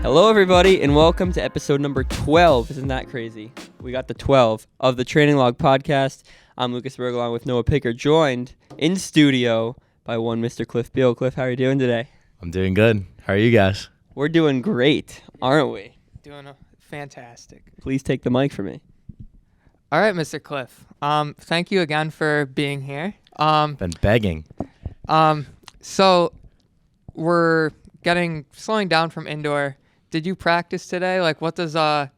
Hello, everybody, and welcome to episode number 12. Isn't that crazy? We got the 12 of the Training Log podcast. I'm Lucas Berg along with Noah Picker, joined in studio by one Mr. Cliff Biehl. Cliff, how are you doing today? I'm doing good. How are you guys? We're doing great, aren't we? Doing fantastic. Please take the mic from me. All right, Mr. Cliff. Thank you again for being here. Been begging. So we're slowing down from indoor. Did you practice today? Like, what does that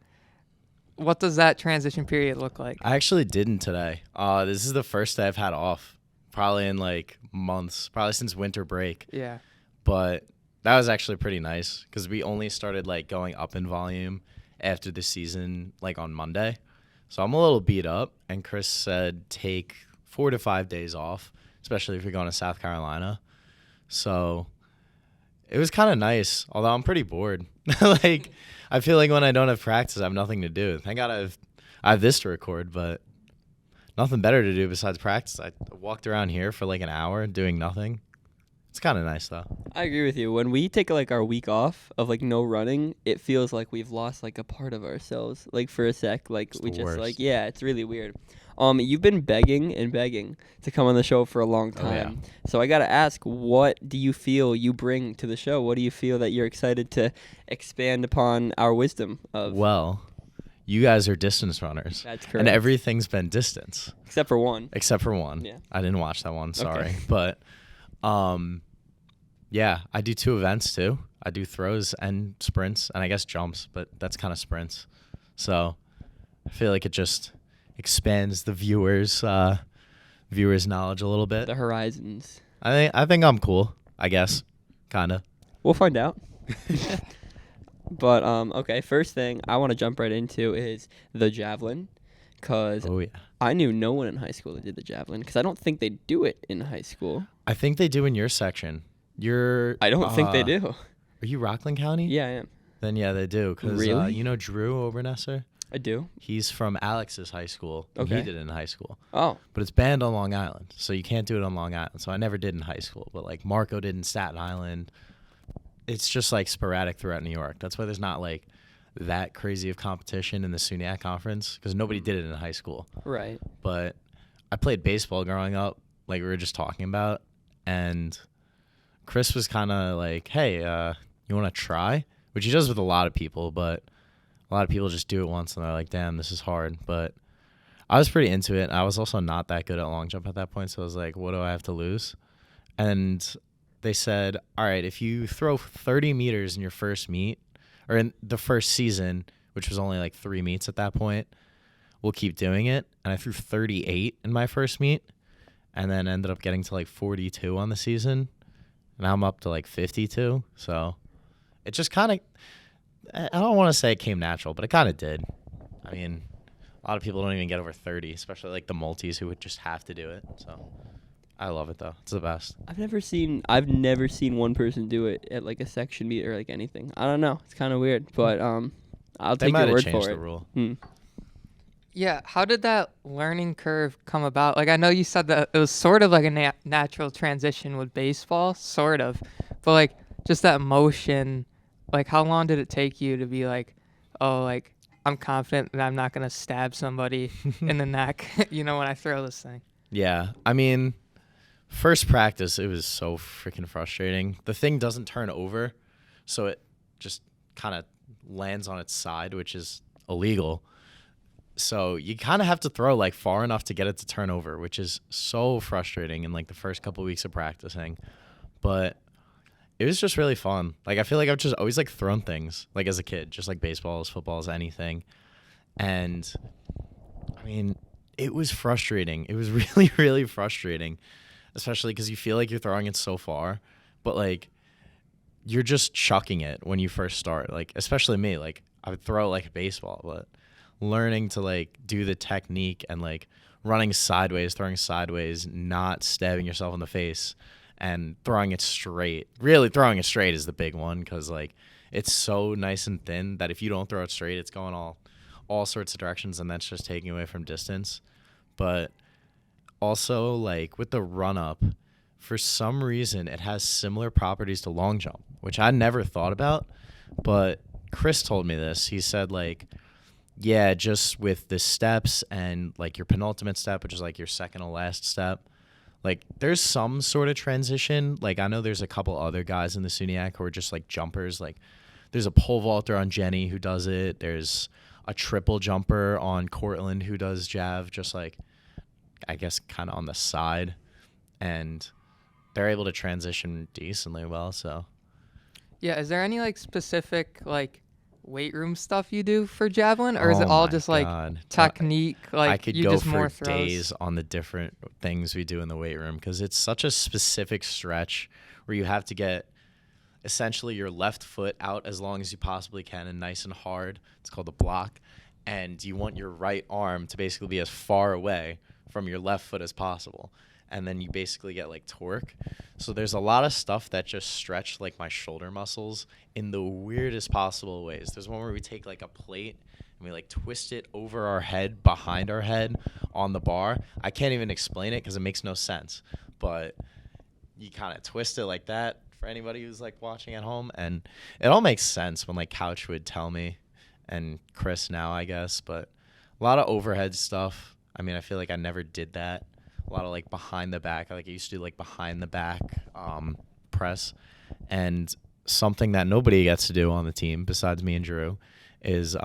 transition period look like? I actually didn't today. This is the first day I've had off, probably in like months, probably since winter break. Yeah. But that was actually pretty nice because we only started like going up in volume after the season, like on Monday. So I'm a little beat up, and Chris said take 4 to 5 days off, especially if you're going to South Carolina. So it was kind of nice, although I'm pretty bored. Like, I feel like when I don't have practice, I have nothing to do. Thank God I have this to record, but nothing better to do besides practice. I walked around here for like an hour doing nothing. It's kind of nice, though. I agree with you. When we take like our week off of like no running, it feels like we've lost like a part of ourselves. Like for a sec, like It's we the just worst. like, yeah, it's really weird. You've been begging to come on the show for a long time. Oh, yeah. So I got to ask, what do you feel you bring to the show? What do you feel that you're excited to expand upon our wisdom of? Well, you guys are distance runners. That's correct. And everything's been distance. Except for one. Except for one. Yeah. I didn't watch that one, sorry. Okay. But, yeah, I do 2 events, too. I do throws and sprints, and I guess jumps, but that's kind of sprints. So I feel like it just expands the viewers' knowledge a little bit. The horizons. I think I'm cool, I guess, kind of. We'll find out. But, okay, first thing I want to jump right into is the Javelin. Because Oh, yeah. I knew no one in high school that did the Javelin. Because I don't think they do it in high school. I think they do in your section. I don't think they do. Are you Rockland County? Yeah, I am. Then, yeah, they do. Because, Really? you know Drew Obernesser? I do. He's from Alex's high school. And Okay. He did it in high school. Oh, But it's banned on Long Island, so you can't do it on Long Island. So I never did in high school. But, like, Marco did in Staten Island. It's just, like, sporadic throughout New York. That's why there's not, like, that crazy of competition in the SUNYAC conference because nobody did it in high school. right. But I played baseball growing up, like we were just talking about, and Chris was kind of like, hey, you want to try? Which he does with a lot of people, but a lot of people just do it once and they're like, damn, this is hard. But I was pretty into it. I was also not that good at long jump at that point, so I was like, what do I have to lose? And they said, all right, if you throw 30 meters in your first meet, or in the first season, which was only like 3 meets at that point, we'll keep doing it. And I threw 38 in my first meet and then ended up getting to like 42 on the season. And now I'm up to like 52. So it just kind of, I don't want to say it came natural, but it kind of did. I mean, a lot of people don't even get over 30, especially like the multis who would just have to do it. So I love it though. It's the best. I've never seen one person do it at like a section meet or like anything. I don't know. It's kind of weird, but I'll They take might your have word changed for the it. rule. Yeah. How did that learning curve come about? Like, I know you said that it was sort of like a natural transition with baseball, sort of. But, like, just that motion, like, how long did it take you to be like, oh, like, I'm confident that I'm not going to stab somebody in the neck, when I throw this thing? Yeah. I mean, first practice, it was so freaking frustrating. The thing doesn't turn over, so it just kind of lands on its side, which is illegal. So you kind of have to throw like far enough to get it to turn over, which is so frustrating in like the first couple weeks of practicing. But it was just really fun. Like, I feel like I've just always like thrown things like as a kid, just like baseballs, footballs, anything. And I mean, it was frustrating. It was really, really frustrating, especially because you feel like you're throwing it so far, but like you're just chucking it when you first start. Like, especially me, like I would throw like a baseball, but learning to like do the technique and like running sideways, throwing sideways, not stabbing yourself in the face and throwing it straight. Really throwing it straight is the big one because like it's so nice and thin that if you don't throw it straight, it's going all sorts of directions, and that's just taking away from distance. But also, like, with the run-up, for some reason, it has similar properties to long jump, which I never thought about. But Chris told me this. He said, like, yeah, just with the steps and, like, your penultimate step, which is, like, your second to last step, like, there's some sort of transition. Like, I know there's a couple other guys in the SUNYAC who are just, like, jumpers. Like, there's a pole vaulter on Jenny who does it. There's a triple jumper on Cortland who does Jav, just, like, I guess kind of on the side. And they're able to transition decently well, so. Yeah, is there any like specific like weight room stuff you do for javelin, or is it Oh all my just like God. technique? Like I could you go just for more throws? days on the different things we do in the weight room because it's such a specific stretch where you have to get essentially your left foot out as long as you possibly can and nice and hard. It's called a block. And you want your right arm to basically be as far away from your left foot as possible. And then you basically get like torque. So there's a lot of stuff that just stretch like my shoulder muscles in the weirdest possible ways. There's one where we take like a plate and we like twist it over our head, behind our head on the bar. I can't even explain it because it makes no sense. But you kind of twist it like that for anybody who's like watching at home. And it all makes sense when like Couch would tell me and Chris now, I guess. But a lot of overhead stuff. I mean, I feel like I never did that. A lot of like behind the back. Like I used to do like behind the back press. And something that nobody gets to do on the team besides me and Drew is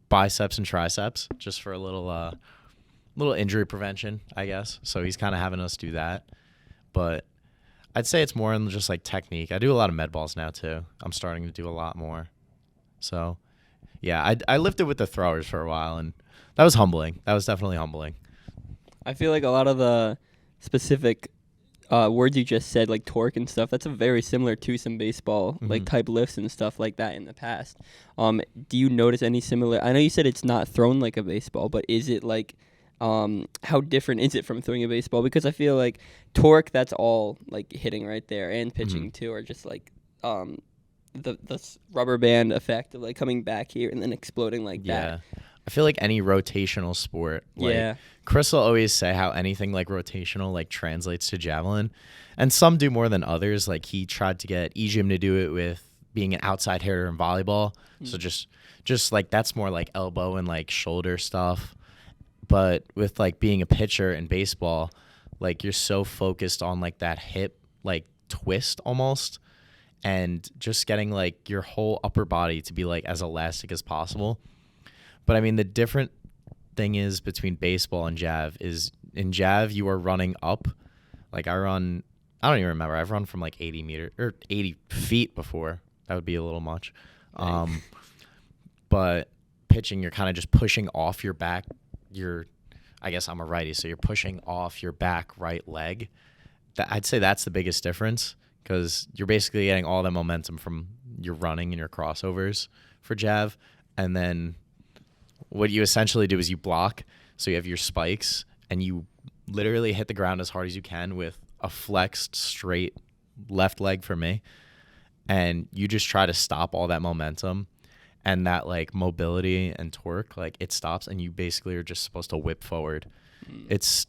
biceps and triceps, just for a little injury prevention, I guess. So he's kind of having us do that. But I'd say it's more in just like technique. I do a lot of med balls now too. I'm starting to do a lot more. So yeah, I lifted with the throwers for a while, and that was humbling. That was definitely humbling. I feel like a lot of the specific words you just said, like torque and stuff, that's a very similar to some baseball like type lifts and stuff like that in the past. Do you notice any similar? I know you said it's not thrown like a baseball, but is it like how different is it from throwing a baseball? Because I feel like torque, that's all like hitting right there, and pitching too, or just like the rubber band effect of like coming back here and then exploding like that. I feel like any rotational sport, like Chris will always say how anything like rotational like translates to javelin, and some do more than others. Like he tried to get Ejim to do it with being an outside hitter in volleyball, so just like that's more like elbow and like shoulder stuff. But with like being a pitcher in baseball, like you're so focused on like that hip like twist almost, and just getting like your whole upper body to be like as elastic as possible. But I mean, the different thing is between baseball and Jav is in Jav, you are running up. Like I don't even remember. I've run from like 80 feet before. That would be a little much. But pitching, you're kind of just pushing off your back. I guess I'm a righty, so you're pushing off your back right leg. I'd say that's the biggest difference because you're basically getting all the momentum from your running and your crossovers for Jav. And then what you essentially do is you block, so you have your spikes, and you literally hit the ground as hard as you can with a flexed straight left leg for me, and you just try to stop all that momentum and that like mobility and torque, like it stops, and you basically are just supposed to whip forward. It's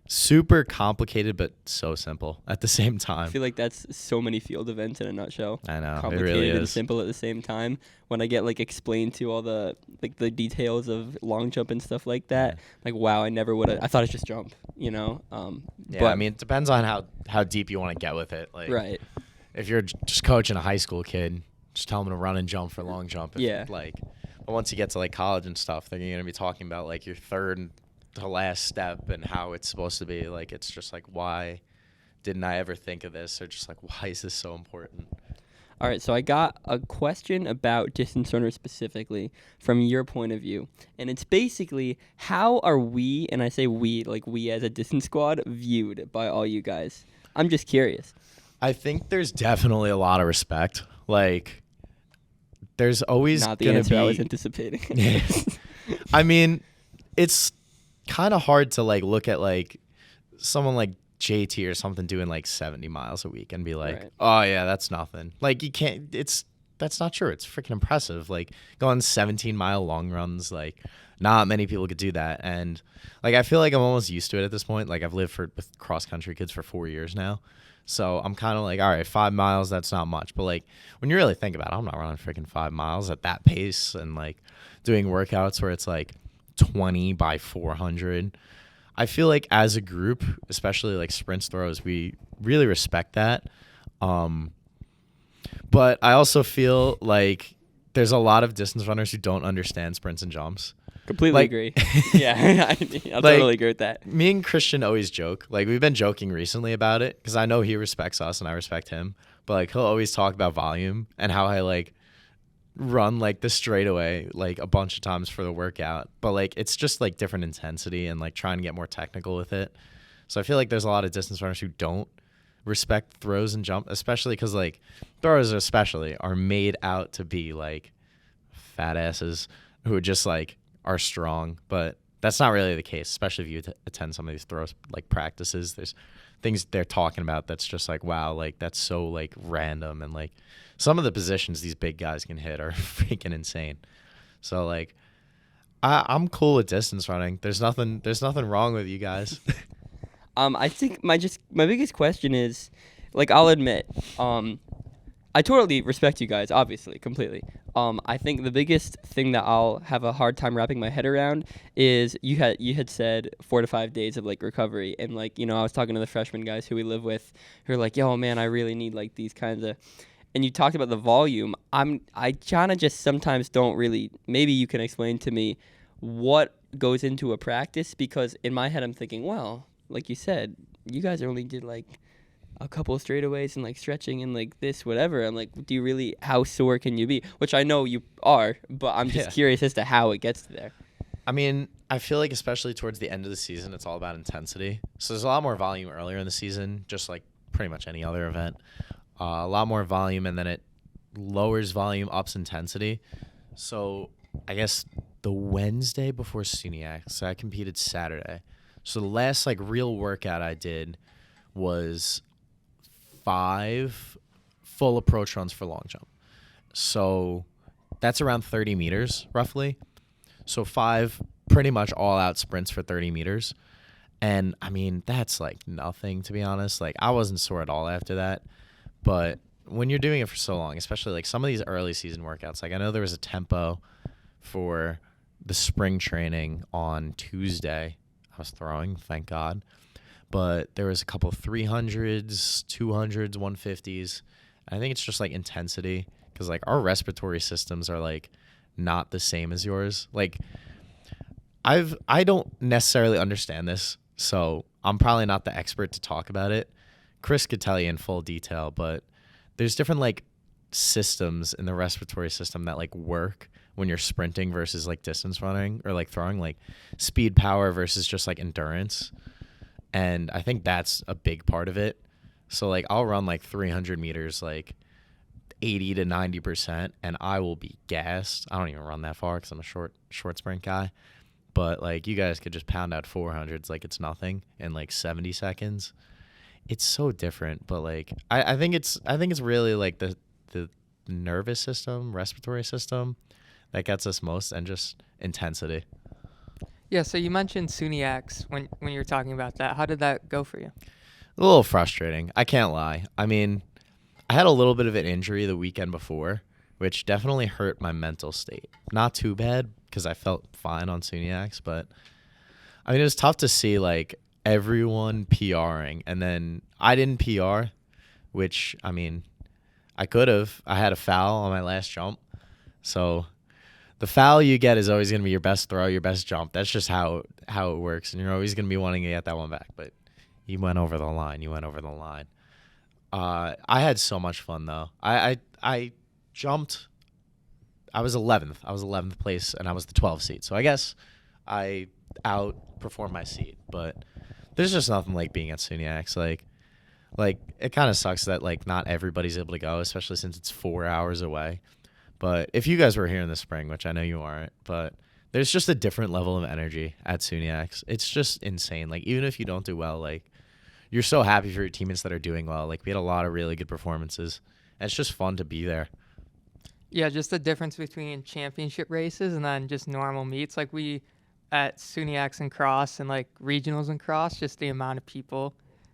super complicated, but so simple at the same time. I feel like that's so many field events in a nutshell. I know, Complicated it really and is. simple at the same time. When I get like explained to all the like the details of long jump and stuff like that, like wow, I never would have. I thought it's just jump, you know. Yeah, but I mean, it depends on how deep you want to get with it. Like, right. if you're just coaching a high school kid, just tell them to run and jump for long jump. But once you get to like college and stuff, then you're gonna be talking about like your third to last step and how it's supposed to be. Like, it's just like, why didn't I ever think of this? Or just like, why is this so important? All right, so I got a question about distance runners specifically from your point of view. And it's basically, how are we, and I say we, like we as a distance squad, viewed by all you guys? I'm just curious. I think there's definitely a lot of respect. Like, there's always Not the going to answer be... I was anticipating. I mean, it's kind of hard to like look at like someone like JT or something doing like 70 miles a week and be like, right. Oh yeah, that's nothing. Like you can't, that's not true. It's freaking impressive. Like going 17-mile long runs, like not many people could do that. And like, I feel like I'm almost used to it at this point. Like I've lived with cross country kids for 4 years now. So I'm kind of like, all right, 5 miles, that's not much. But like when you really think about it, I'm not running freaking 5 miles at that pace and like doing workouts where it's like 20 by 400. I feel like as a group, especially like sprints, throws, we really respect that. But I also feel like there's a lot of distance runners who don't understand sprints and jumps. Completely agree. Yeah, I'll totally agree with that. Me and Christian always joke. Like, we've been joking recently about it because I know he respects us and I respect him. But, like, he'll always talk about volume and how I, like, run, like, the straightaway, like, a bunch of times for the workout. But, like, it's just, like, different intensity and, like, trying to get more technical with it. So I feel like there's a lot of distance runners who don't respect throws and jump, especially because, like, throwers especially are made out to be, like, fat asses who just, like, are strong, but that's not really the case, especially if you attend some of these throws like practices. There's things they're talking about that's just like, wow, like that's so like random, and like some of the positions these big guys can hit are freaking insane. So like I'm cool with distance running. There's nothing wrong with you guys. I think my biggest question is, like, I'll admit, I totally respect you guys, obviously, completely. I think the biggest thing that I'll have a hard time wrapping my head around is you had said 4 to 5 days of like recovery, and like, you know, I was talking to the freshman guys who we live with who are like, yo man, I really need like these kinds of, and you talked about the volume. I kind of just sometimes don't really, maybe you can explain to me what goes into a practice, because in my head I'm thinking, well, like you said, you guys only did like a couple of straightaways and like stretching and like this, whatever. I'm like, do you really, how sore can you be? Which I know you are, but I'm just curious as to how it gets there. I mean, I feel like especially towards the end of the season, it's all about intensity. So there's a lot more volume earlier in the season, just like pretty much any other event. A lot more volume, and then it lowers volume, ups intensity. So I guess the Wednesday before SUNYAC, so I competed Saturday. So the last like real workout I did was 5 full approach runs for long jump. So that's around 30 meters roughly. So 5 pretty much all out sprints for 30 meters. And I mean, that's like nothing, to be honest. Like, I wasn't sore at all after that. But when you're doing it for so long, especially like some of these early season workouts, like I know there was a tempo for the spring training on Tuesday. I was throwing, thank God. But there was a couple 300s, 200s, 150s. I think it's just like intensity, because like our respiratory systems are like not the same as yours. Like I don't necessarily understand this, so I'm probably not the expert to talk about it. Chris could tell you in full detail, but there's different like systems in the respiratory system that like work when you're sprinting versus like distance running or like throwing, like speed, power versus just like endurance. And I think that's a big part of it. So, like, I'll run, like, 300 meters, like, 80 to 90%, and I will be gassed. I don't even run that far because I'm a short sprint guy. But, like, you guys could just pound out 400s like it's nothing in, like, 70 seconds. It's so different. But, like, I think it's really, like, the nervous system, respiratory system that gets us most, and just intensity. Yeah, so you mentioned SUNYACs when you were talking about that. How did that go for you? A little frustrating. I can't lie. I mean, I had a little bit of an injury the weekend before, which definitely hurt my mental state. Not too bad, because I felt fine on SUNYACs, but I mean, it was tough to see like everyone PRing, and then I didn't PR, which, I mean, I could have. I had a foul on my last jump, so the foul you get is always going to be your best throw, your best jump. That's just how it works, and you're always going to be wanting to get that one back. But you went over the line. I had so much fun, though. I jumped. I was 11th. I was 11th place, and I was the 12th seed. So I guess I outperformed my seed. But there's just nothing like being at SUNYACs. Like it kind of sucks that like not everybody's able to go, especially since it's 4 hours away. But if you guys were here in the spring, which I know you aren't, but there's just a different level of energy at SUNYACs. It's just insane. Like, even if you don't do well, like, you're so happy for your teammates that are doing well. Like, we had a lot of really good performances. And it's just fun to be there. Yeah, just the difference between championship races and then just normal meets. Like, we at SUNYACs and cross and like regionals and cross, just the amount of people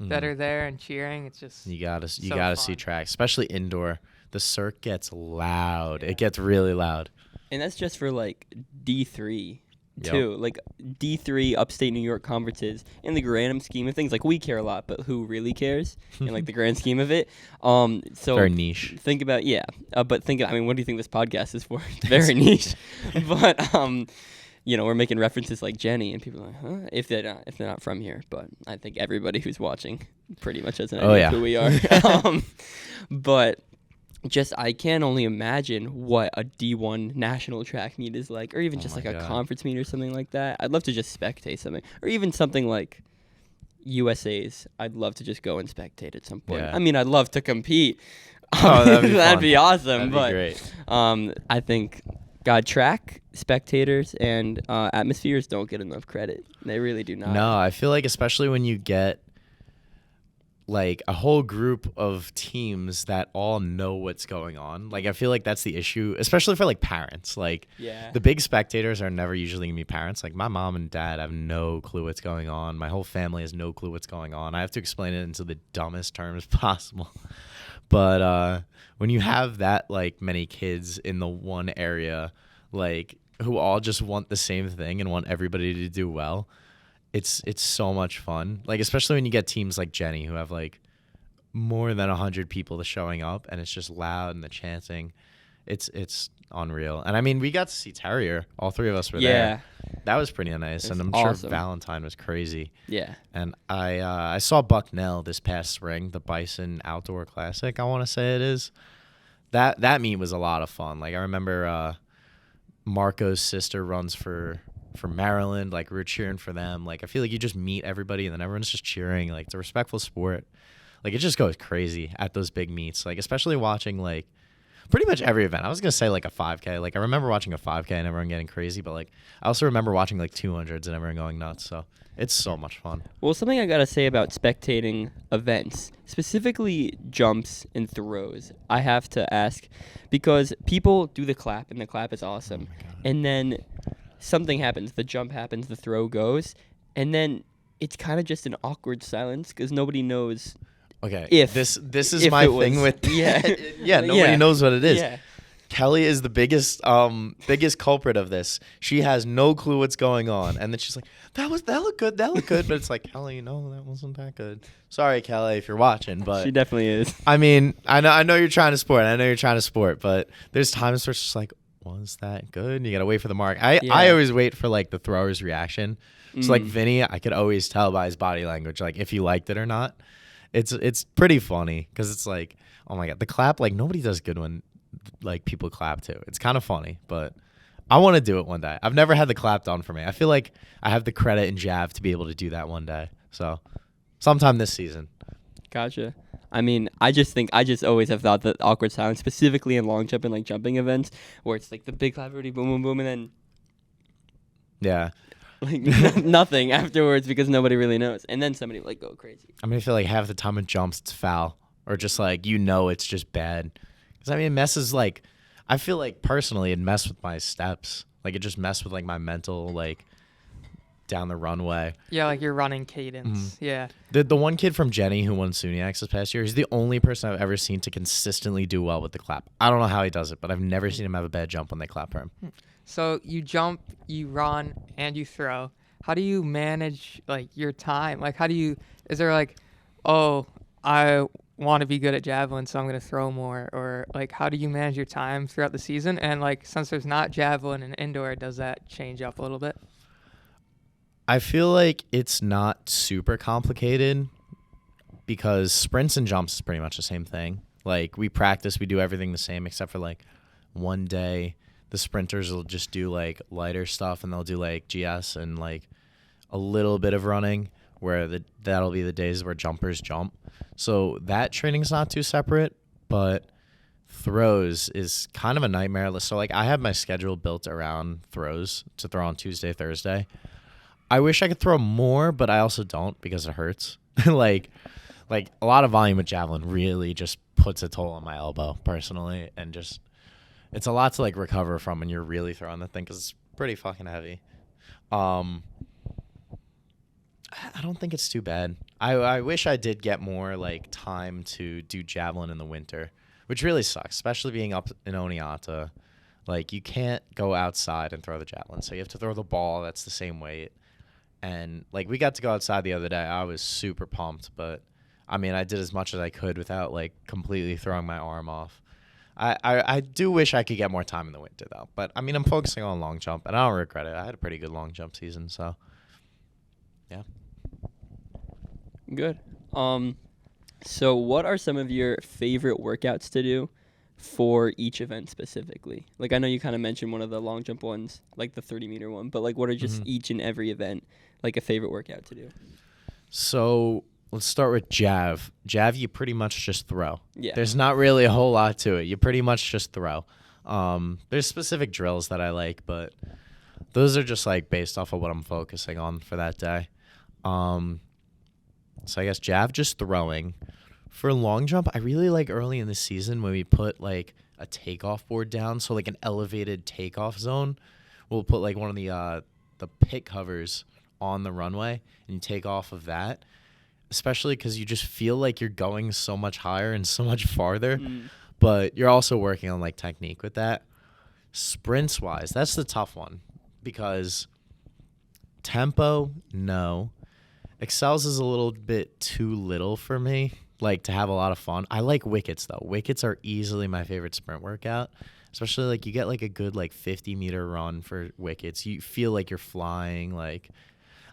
that are there and cheering. It's just You gotta fun. see track, especially indoor. The circ gets loud. It gets really loud. And that's just for like D3 Yep. too. Like D3 upstate New York conferences in the grand scheme of things, like we care a lot, but who really cares in like the grand scheme of it? So Very niche. think about but think, I mean, what do you think this podcast is for? It's very niche. But we're making references like Jenny, and people are like, huh? If they're not from here, but I think everybody who's watching pretty much has an idea of who we are. But just I can only imagine what a D1 national track meet is like, or even just like a conference meet or something like that. I'd love to just spectate something, or even something like USA's. I'd love to just go and spectate at some point. Yeah. I mean, I'd love to compete. Oh, that'd be that'd fun. be awesome. That'd be but great. I think track spectators and atmospheres don't get enough credit. They really do not. No, I feel like especially when you get like a whole group of teams that all know what's going on. Like I feel like that's the issue, especially for like parents. Like the big spectators are never usually gonna be parents. Like my mom and dad have no clue what's going on. My whole family has no clue what's going on. I have to explain it into the dumbest terms possible. But when you have that like many kids in the one area, like who all just want the same thing and want everybody to do well, it's so much fun. Like especially when you get teams like Jenny who have like more than 100 people showing up, and it's just loud and the chanting. It's unreal. And I mean, we got to see Terrier. All three of us were there. That was pretty nice, and I'm awesome. sure Valentine was crazy. Yeah. And I saw Bucknell this past spring, the Bison Outdoor Classic, I want to say it is. That meet was a lot of fun. Like I remember Marco's sister runs for Maryland. Like we were cheering for them. Like I feel like you just meet everybody and then everyone's just cheering. Like it's a respectful sport. Like it just goes crazy at those big meets. Like especially watching like pretty much every event. I was gonna say like a 5K. Like I remember watching a 5K and everyone getting crazy, but like I also remember watching like 200s and everyone going nuts. So it's so much fun. Well, something I gotta say about spectating events, specifically jumps and throws, I have to ask, because people do the clap and the clap is awesome, and then something happens, the jump happens, the throw goes, and then it's kind of just an awkward silence because nobody knows. Okay, If this is my thing with nobody knows what it is. Yeah. Kelly is the biggest culprit of this. She has no clue what's going on, and then she's like, that looked good, but it's like, Kelly, no, that wasn't that good. Sorry, Kelly, if you're watching, but She definitely is. I mean, I know you're trying to sport, but there's times where it's just like, was that good? You gotta wait for the mark. I always wait for like the thrower's reaction. So like Vinny, I could always tell by his body language, like if he liked it or not. It's pretty funny because it's like, oh my god, the clap, like nobody does good when like people clap too. It's kind of funny, but I want to do it one day. I've never had the clap done for me. I feel like I have the credit in Jav to be able to do that one day. So sometime this season. Gotcha. I mean, I just always have thought that awkward silence, specifically in long jump and like jumping events, where it's like the big clap, boom, boom, boom, and then Yeah. like nothing afterwards because nobody really knows, and then somebody will like go crazy. I mean, I feel like half the time it jumps, it's foul, or just like it's just bad. Because I mean, it messes like, I feel like personally it messed with my steps. Like it just messed with like my mental like down the runway. Yeah, like your running cadence. Yeah. The one kid from Jenny who won SUNYACs this past year, he's the only person I've ever seen to consistently do well with the clap. I don't know how he does it, but I've never seen him have a bad jump when they clap for him. So you jump, you run, and you throw. How do you manage like your time? Like is there like, oh, I want to be good at javelin, so I'm going to throw more? Or like, how do you manage your time throughout the season? And like, since there's not javelin and indoor, does that change up a little bit? I feel like it's not super complicated because sprints and jumps is pretty much the same thing. Like we practice, we do everything the same except for like one day the sprinters will just do like lighter stuff and they'll do like GS and like a little bit of running, where that'll be the days where jumpers jump. So that training's not too separate, but throws is kind of a nightmare. So like I have my schedule built around throws to throw on Tuesday, Thursday. I wish I could throw more, but I also don't because it hurts. like a lot of volume with javelin really just puts a toll on my elbow personally, and just it's a lot to like recover from when you're really throwing the thing because it's pretty fucking heavy. I I don't think it's too bad. I wish I did get more like time to do javelin in the winter, which really sucks, especially being up in Oneonta. Like, you can't go outside and throw the javelin, so you have to throw the ball that's the same weight. And like, we got to go outside the other day. I was super pumped, but I mean, I did as much as I could without like completely throwing my arm off. I do wish I could get more time in the winter though. But I mean, I'm focusing on long jump, and I don't regret it. I had a pretty good long jump season, so yeah. Good. So what are some of your favorite workouts to do for each event specifically? Like, I know you kind of mentioned one of the long jump ones, like the 30-meter one, but like, what are just each and every event like a favorite workout to do? So let's start with Jav. Jav, you pretty much just throw. Yeah. There's not really a whole lot to it. You pretty much just throw. There's specific drills that I like, but those are just like based off of what I'm focusing on for that day. So I guess Jav, just throwing. For long jump, I really like early in the season when we put like a takeoff board down, so like an elevated takeoff zone. We'll put like one of the pit covers on the runway, and you take off of that. Especially because you just feel like you're going so much higher and so much farther, but you're also working on like technique with that. Sprints wise, that's the tough one because tempo, no. Excels is a little bit too little for me, like to have a lot of fun. I like wickets though. Wickets are easily my favorite sprint workout, especially like you get like a good like 50-meter run for wickets. You feel like you're flying. Like,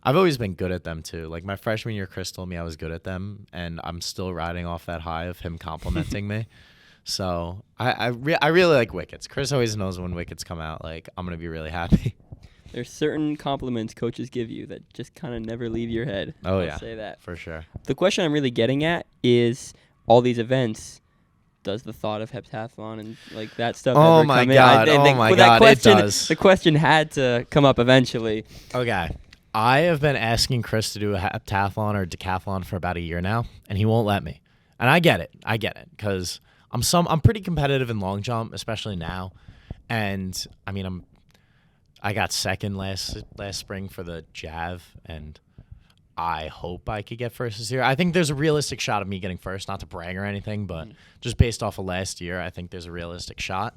I've always been good at them too. Like, my freshman year, Chris told me I was good at them, and I'm still riding off that high of him complimenting me. So I really like wickets. Chris always knows when wickets come out. Like, I'm gonna be really happy. There's certain compliments coaches give you that just kind of never leave your head. Oh, I'll yeah. say that. For sure. The question I'm really getting at is all these events. Does the thought of heptathlon and like that stuff Oh ever my come God. in? Oh my that God, it question, does. The question had to come up eventually. Okay. I have been asking Chris to do a heptathlon or decathlon for about a year now, and he won't let me. And I get it. Because I'm pretty competitive in long jump, especially now. And I mean, I got second last spring for the Jav, and I hope I could get first this year. I think there's a realistic shot of me getting first, not to brag or anything, but just based off of last year, I think there's a realistic shot.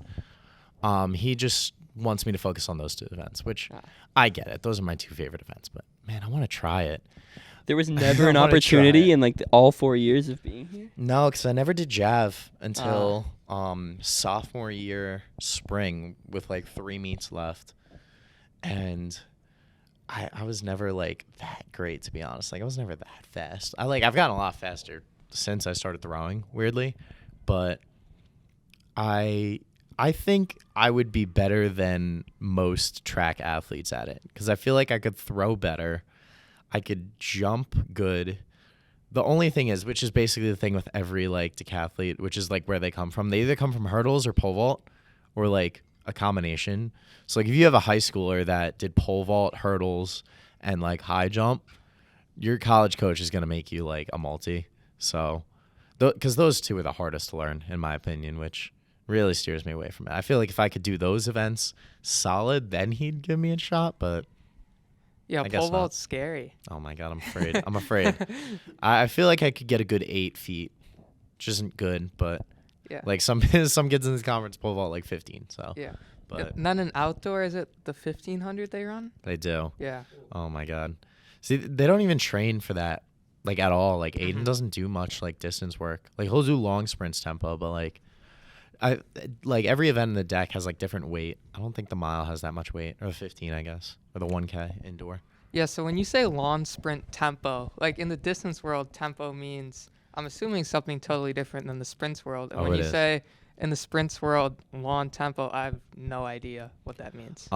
He just wants me to focus on those two events, which I get it. Those are my two favorite events, but man, I want to try it. There was never an opportunity in like all 4 years of being here? No, because I never did Jav until sophomore year spring with like 3 meets left. And I was never like that great, to be honest. Like, I was never that fast. I've gotten a lot faster since I started throwing, weirdly, but I think I would be better than most track athletes at it because I feel like I could throw better. I could jump good. The only thing is, which is basically the thing with every like decathlete, which is like where they come from. They either come from hurdles or pole vault or like a combination. So like if you have a high schooler that did pole vault, hurdles, and like high jump, your college coach is going to make you like a multi. So because those two are the hardest to learn, in my opinion, which really steers me away from it. I feel like if I could do those events solid, then he'd give me a shot, but Yeah, I guess pole not. vault's scary. Oh my God, I'm afraid. I'm afraid. I feel like I could get a good 8 feet, which isn't good, but Yeah. like some kids in this conference pole vault like 15. So Yeah. but And then an outdoor, is it the 1500 they run? they do. Yeah. Oh my God. See, they don't even train for that like at all. Like Aiden doesn't do much like distance work. Like he'll do long sprints tempo, but like every event in the deck has like different weight. I don't think the mile has that much weight, or the 15, I guess, or the 1K indoor. Yeah, so when you say long sprint tempo, like in the distance world, tempo means, I'm assuming, something totally different than the sprints world. And when you say in the sprints world, long tempo, I have no idea what that means.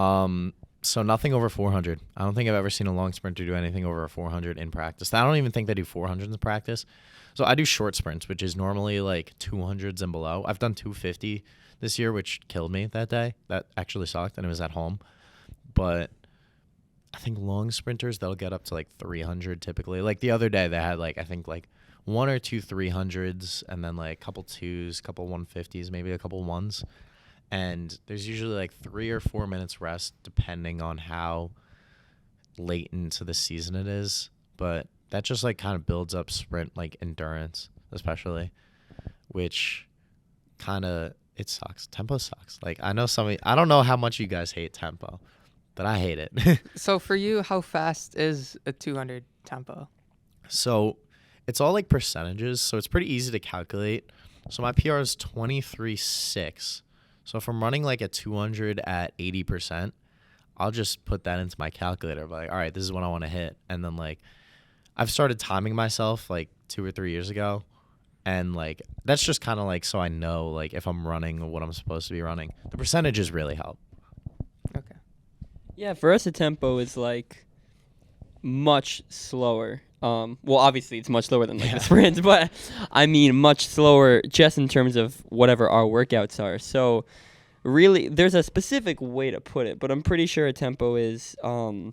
So nothing over 400. I don't think I've ever seen a long sprinter do anything over a 400 in practice. I don't even think they do 400 in practice. So I do short sprints, which is normally like 200s and below. I've done 250 this year, which killed me that day. That actually sucked, and it was at home. But I think long sprinters, they'll get up to like 300 typically. Like the other day, they had like, I think like 1 or 2 300s, and then like a couple 2s, couple 150s, maybe a couple 1s. And there's usually like 3 or 4 minutes rest, depending on how late into the season it is. but that just like kind of builds up sprint like endurance, especially, which kind of it sucks. Tempo sucks. Like I don't know how much you guys hate tempo, but I hate it. So for you, how fast is a 200 tempo? So it's all like percentages, so it's pretty easy to calculate. So my PR is 23.6. So if I'm running like a 200 at 80%, I'll just put that into my calculator. Like, all right, this is what I want to hit. And then like I've started timing myself like 2 or 3 years ago. And like that's just kind of like so I know like if I'm running what I'm supposed to be running. The percentages really help. Okay. Yeah, for us, the tempo is like much slower. Well, obviously it's much slower than like the sprints, but I mean much slower just in terms of whatever our workouts are. So really, there's a specific way to put it, but I'm pretty sure a tempo is a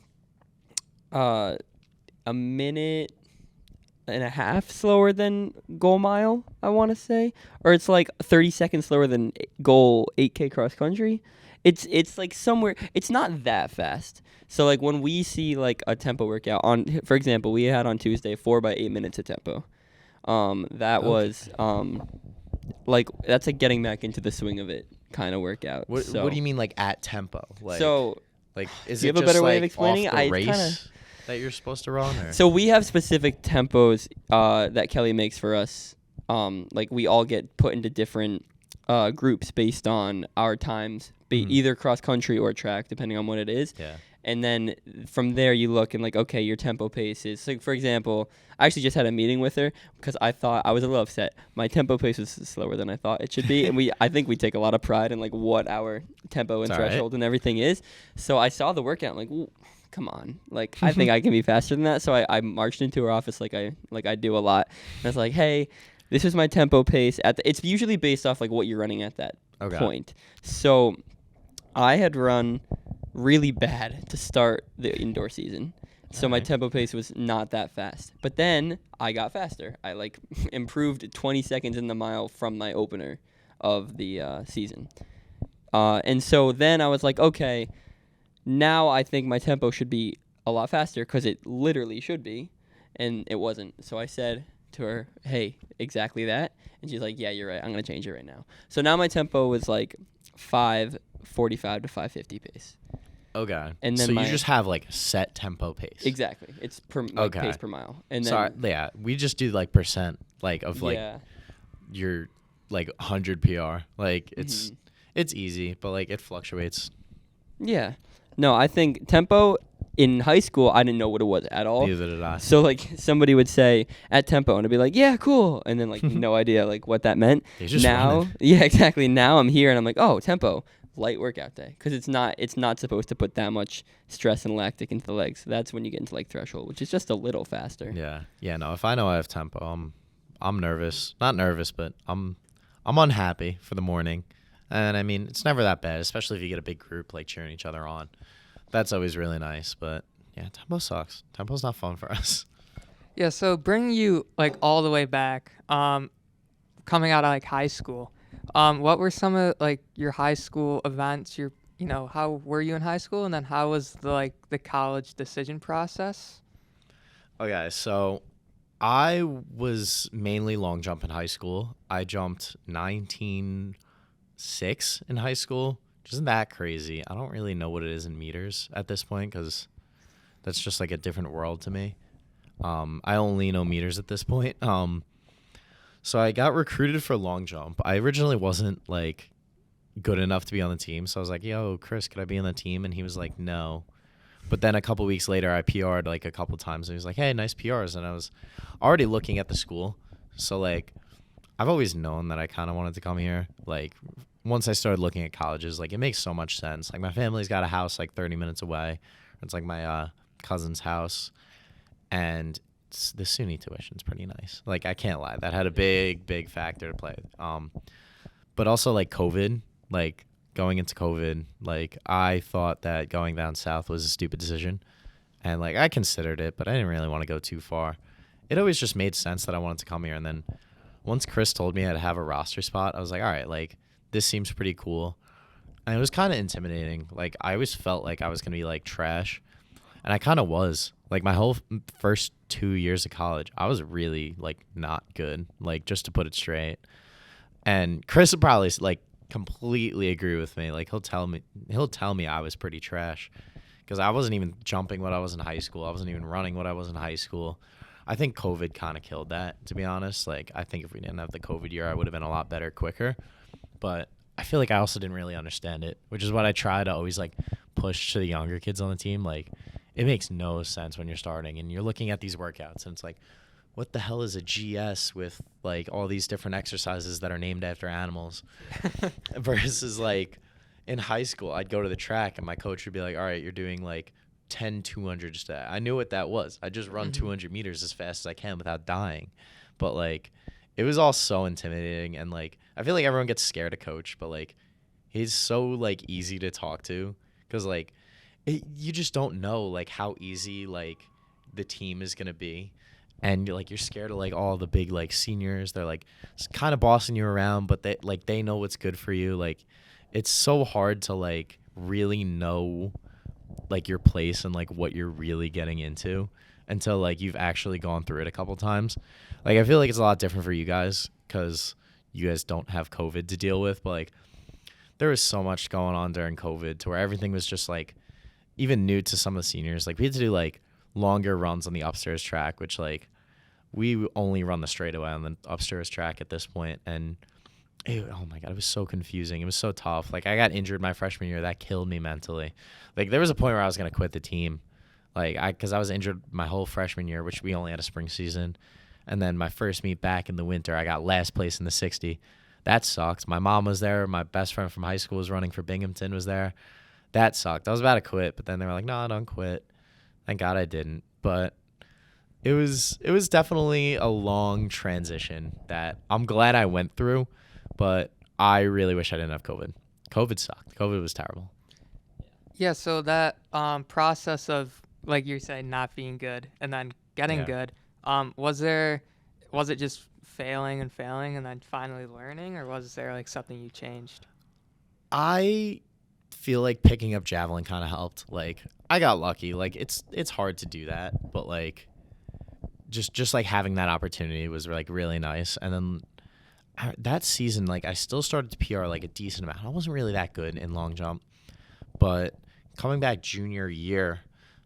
minute and a half slower than goal mile, I want to say, or it's like 30 seconds slower than goal 8K cross country. It's like somewhere, it's not that fast. So like when we see like a tempo workout on, for example, we had on Tuesday 4 by 8 minutes of tempo. That was like that's like getting back into the swing of it kind of workout. What So, do you mean like at tempo? Like, so like is do you it have a just better way like of explaining off it? the I race kinda- that you're supposed to run? Or? So we have specific tempos that Kelly makes for us. Like we all get put into different groups based on our times, either cross country or track, depending on what it is. Yeah. And then from there you look and like, okay, your tempo pace is. So for example, I actually just had a meeting with her because I thought I was a little upset. My tempo pace was slower than I thought it should be, and I think we take a lot of pride in like what our tempo and It's all threshold and everything is. So I saw the workout, I'm like, ooh, come on, like I think I can be faster than that. So I marched into her office like I do a lot, and I was like, hey, this is my tempo pace it's usually based off like what you're running at that point. So I had run really bad to start the indoor season. So my tempo pace was not that fast. But then I got faster. I like improved 20 seconds in the mile from my opener of the season. And so then I was like, okay, now I think my tempo should be a lot faster because it literally should be. And it wasn't. So I said to her, hey, exactly that. And she's like, yeah, you're right. I'm going to change it right now. So now my tempo was like 5:45 to 5:50 pace. Okay. And then so you just have like set tempo pace. Exactly. It's pace per mile. And then Sorry, yeah, we just do like percent like of like your like 100 PR. Like it's easy, but like it fluctuates. Yeah. No, I think tempo in high school I didn't know what it was at all. Neither did I. So like somebody would say at tempo and I'd be like, yeah, cool, and then like no idea like what that meant. Now, yeah, exactly. Now I'm here and I'm like, oh, tempo. Light workout day because it's not supposed to put that much stress and lactic into the legs. So that's when you get into like threshold, which is just a little faster. Yeah. No, if I know I have tempo, I'm nervous. Not nervous, but I'm unhappy for the morning. And I mean, it's never that bad, especially if you get a big group like cheering each other on. That's always really nice. But yeah, tempo sucks. Tempo's not fun for us. Yeah. So bring you like all the way back, coming out of like high school. What were some of like your high school events? How were you in high school, and then how was the college decision process? Okay, so I was mainly long jump in high school. I jumped 19.6 in high school, which isn't that crazy. I don't really know what it is in meters at this point because that's just like a different world to me. I only know meters at this point. So I got recruited for long jump. I originally wasn't like good enough to be on the team. So I was like, yo, Chris, could I be on the team? And he was like, no. But then a couple weeks later, I PR'd like a couple times. And he was like, hey, nice PRs. And I was already looking at the school. So like, I've always known that I kind of wanted to come here. Like once I started looking at colleges, like it makes so much sense. Like my family's got a house like 30 minutes away. It's like my cousin's house. And the SUNY tuition's pretty nice. Like I can't lie, that had a big factor to play. But also like COVID, like going into COVID, like I thought that going down south was a stupid decision, and like I considered it, but I didn't really want to go too far. It always just made sense that I wanted to come here, and then once Chris told me I'd have a roster spot, I was like, all right, like this seems pretty cool, and it was kind of intimidating. Like I always felt like I was gonna be like trash. And I kind of was. Like, my whole first 2 years of college, I was really, like, not good, like, just to put it straight. And Chris would probably, like, completely agree with me. Like, he'll tell me I was pretty trash because I wasn't even jumping what I was in high school. I wasn't even running what I was in high school. I think COVID kind of killed that, to be honest. Like, I think if we didn't have the COVID year, I would have been a lot better quicker. But I feel like I also didn't really understand it, which is what I try to always, like, push to the younger kids on the team. Like, it makes no sense when you're starting and you're looking at these workouts and it's like, what the hell is a GS with, like, all these different exercises that are named after animals? Versus, like, in high school, I'd go to the track and my coach would be like, all right, you're doing, like, 10 200s today. I knew what that was. I just run 200 meters as fast as I can without dying. But, like, it was all so intimidating. And, like, I feel like everyone gets scared of coach, but, like, he's so, like, easy to talk to because, like, you just don't know, like, how easy, like, the team is going to be. And you're scared of, like, all the big, like, seniors. They're, like, kind of bossing you around, but they know what's good for you. Like, it's so hard to, like, really know, like, your place and, like, what you're really getting into until, like, you've actually gone through it a couple times. Like, I feel like it's a lot different for you guys because you guys don't have COVID to deal with. But, like, there was so much going on during COVID to where everything was just, like, even new to some of the seniors. Like, we had to do, like, longer runs on the upstairs track, which, like, we only run the straightaway on the upstairs track at this point. And oh my God, it was so confusing. It was so tough. Like, I got injured my freshman year. That killed me mentally. Like, there was a point where I was going to quit the team. Like, because I was injured my whole freshman year, which we only had a spring season. And then my first meet back in the winter, I got last place in the 60. That sucked. My mom was there. My best friend from high school was running for Binghamton was there. That sucked. I was about to quit, but then they were like, no, don't quit. Thank God I didn't. But it was definitely a long transition that I'm glad I went through, but I really wish I didn't have COVID. COVID sucked. COVID was terrible. Yeah, so that process of, like you said, not being good and then getting good, was it just failing and then finally learning, or was there, like, something you changed? I feel like picking up Javelin kind of helped. Like, I got lucky. Like, it's hard to do that, but, like, just like having that opportunity was, like, really nice. And then that season, like, I still started to PR, like, a decent amount. I wasn't really that good in long jump, but coming back junior year,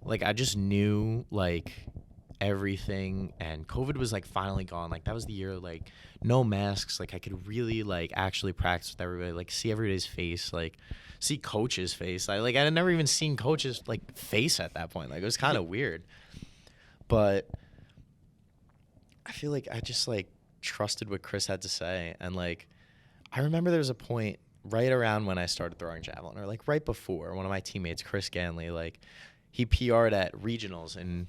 like, I just knew, like, everything, and COVID was, like, finally gone. Like, that was the year, like, no masks. Like, I could really, like, actually practice with everybody, like, see everybody's face, like, see coach's face. I had never even seen coach's, like, face at that point. Like, it was kind of weird. But I feel like I just, like, trusted what Chris had to say. And, like, I remember there was a point right around when I started throwing javelin, or, like, right before, one of my teammates, Chris Ganley, like, he PR'd at regionals in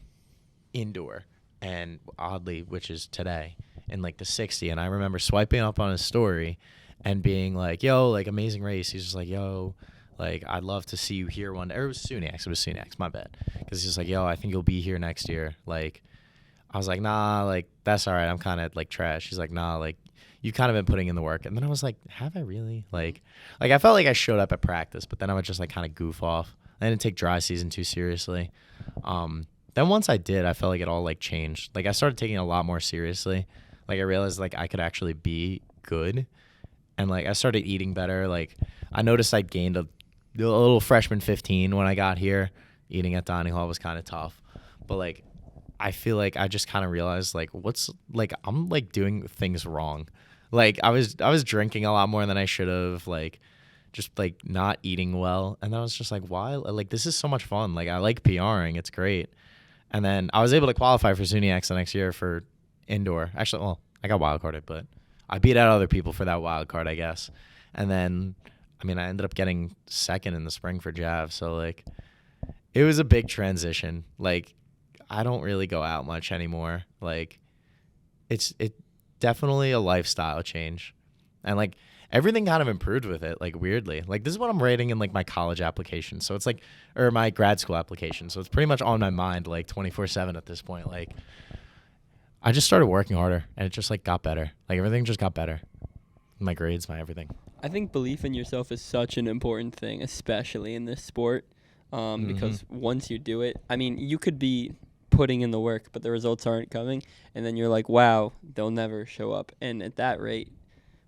indoor, and oddly, which is today, in, like, the 60. And I remember swiping up on his story and being like, yo, like, amazing race. He's just like, yo, like, I'd love to see you here one day. Or it was Suniax, my bad. Because he's just like, yo, I think you'll be here next year. Like, I was like, nah, like, that's all right. I'm kind of, like, trash. He's like, nah, like, you've kind of been putting in the work. And then I was like, have I really? Like, I felt like I showed up at practice, but then I would just, like, kind of goof off. I didn't take dry season too seriously. Then once I did, I felt like it all, like, changed. Like, I started taking it a lot more seriously. Like, I realized, like, I could actually be good. And, like, I started eating better. Like, I noticed I gained a little freshman 15 when I got here. Eating at dining hall was kind of tough. But, like, I feel like I just kind of realized, like, I'm, like, doing things wrong. Like, I was drinking a lot more than I should have, like, just, like, not eating well. And then I was just like, why? Like, this is so much fun. Like, I like PRing. It's great. And then I was able to qualify for Suniax the next year for indoor. Actually, well, I got wildcarded, but I beat out other people for that wild card, I guess. And then, I mean, I ended up getting second in the spring for Jav. So, like, it was a big transition. Like, I don't really go out much anymore. Like, it's definitely a lifestyle change. And, like, everything kind of improved with it, like, weirdly. Like, this is what I'm writing in, like, my college application. So it's, like, or my grad school application. So it's pretty much on my mind, like, 24/7 at this point. Like, I just started working harder, and it just, like, got better. Like, everything just got better. My grades, my everything. I think belief in yourself is such an important thing, especially in this sport. because once you do it, I mean, you could be putting in the work, but the results aren't coming, and then you're like, wow, they'll never show up. And at that rate,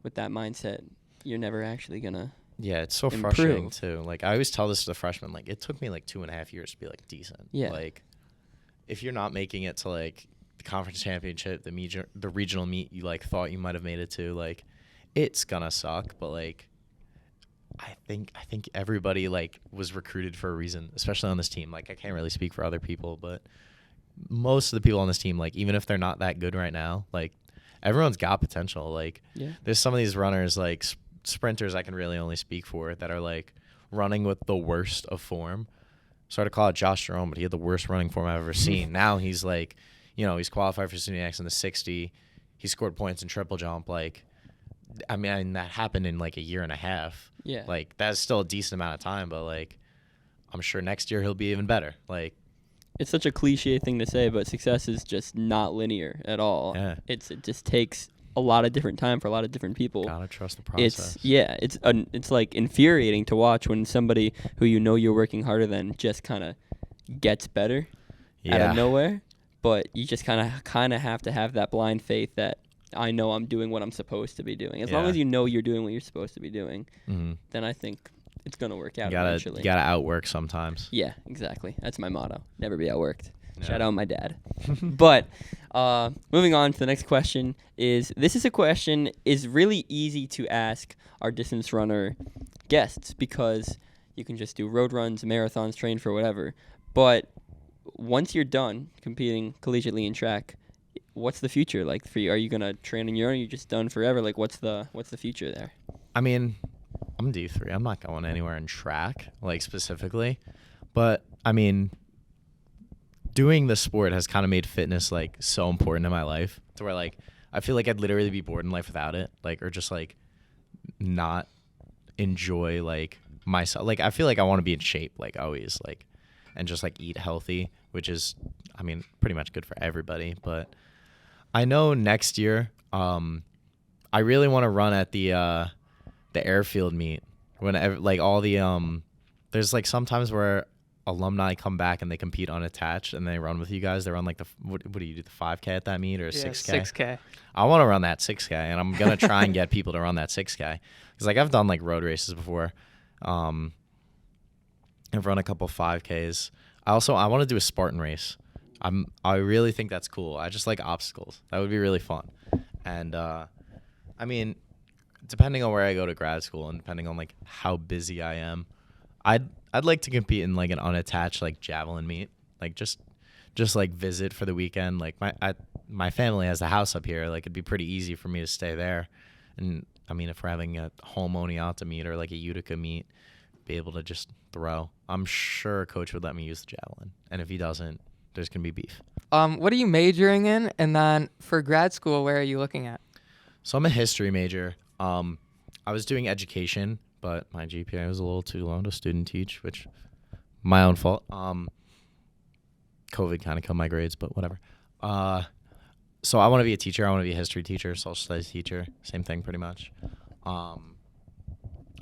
with that mindset, you're never actually gonna. Yeah, it's so improve. frustrating too. Like I always tell this to the freshmen, like it took me like 2.5 years to be like decent. Yeah. Like if you're not making it to like the conference championship, the regional meet you like thought you might have made it to, like it's gonna suck. But like I think everybody like was recruited for a reason, especially on this team. Like I can't really speak for other people, but most of the people on this team, like even if they're not that good right now, like everyone's got potential. Like there's some of these runners like sprinters I can really only speak for that are like running with the worst of form. Started to call it Josh Jerome, but he had the worst running form I've ever seen. Now he's like, he's qualified for SUNY in the 60. He scored points in triple jump. Like, I mean, that happened in like a year and a half. Yeah. Like that's still a decent amount of time, but like I'm sure next year he'll be even better. Like it's such a cliche thing to say, but success is just not linear at all. Yeah. It just takes a lot of different time for a lot of different people. Gotta trust the process. It's like infuriating to watch when somebody who you're working harder than just kind of gets better out of nowhere. But you just kind of have to have that blind faith that I know I'm doing what I'm supposed to be doing. As long as you know you're doing what you're supposed to be doing, then I think it's gonna work out eventually. You gotta outwork sometimes. Yeah, exactly. That's my motto. Never be outworked. Yeah. Shout out my dad. But moving on to the next question is a question is really easy to ask our distance runner guests because you can just do road runs, marathons, train for whatever. But once you're done competing collegiately in track, what's the future like for you? Are you gonna train on your own? Or are you just done forever? Like what's the future there? I mean, I'm D3. I'm not going anywhere in track, like specifically. But I mean, doing the sport has kind of made fitness like so important in my life to where like I feel like I'd literally be bored in life without it, like, or just like not enjoy like myself. Like I feel like I want to be in shape like always, like, and just like eat healthy, which is, I mean, pretty much good for everybody. But I know next year, I really want to run at the airfield meet whenever like all the there's like sometimes where alumni come back and they compete unattached and they run with you guys. They run like what do you do, the 5K at that meet or 6K? 6K. I want to run that 6K, and I'm gonna try and get people to run that 6K because like I've done like road races before. I've run a couple 5Ks. I want to do a Spartan race. I really think that's cool. I just like obstacles. That would be really fun. And I mean, depending on where I go to grad school and depending on like how busy I am, I'd like to compete in like an unattached like javelin meet, like just like visit for the weekend. Like my family has a house up here. Like it'd be pretty easy for me to stay there. And I mean, if we're having a home Oneonta meet or like a Utica meet, be able to just throw. I'm sure coach would let me use the javelin. And if he doesn't, there's gonna be beef. What are you majoring in? And then for grad school, where are you looking at? So I'm a history major. I was doing education, but my GPA was a little too low to student teach, which my own fault. COVID kind of killed my grades, but whatever. So I want to be a teacher. I want to be a history teacher, social studies teacher, same thing pretty much.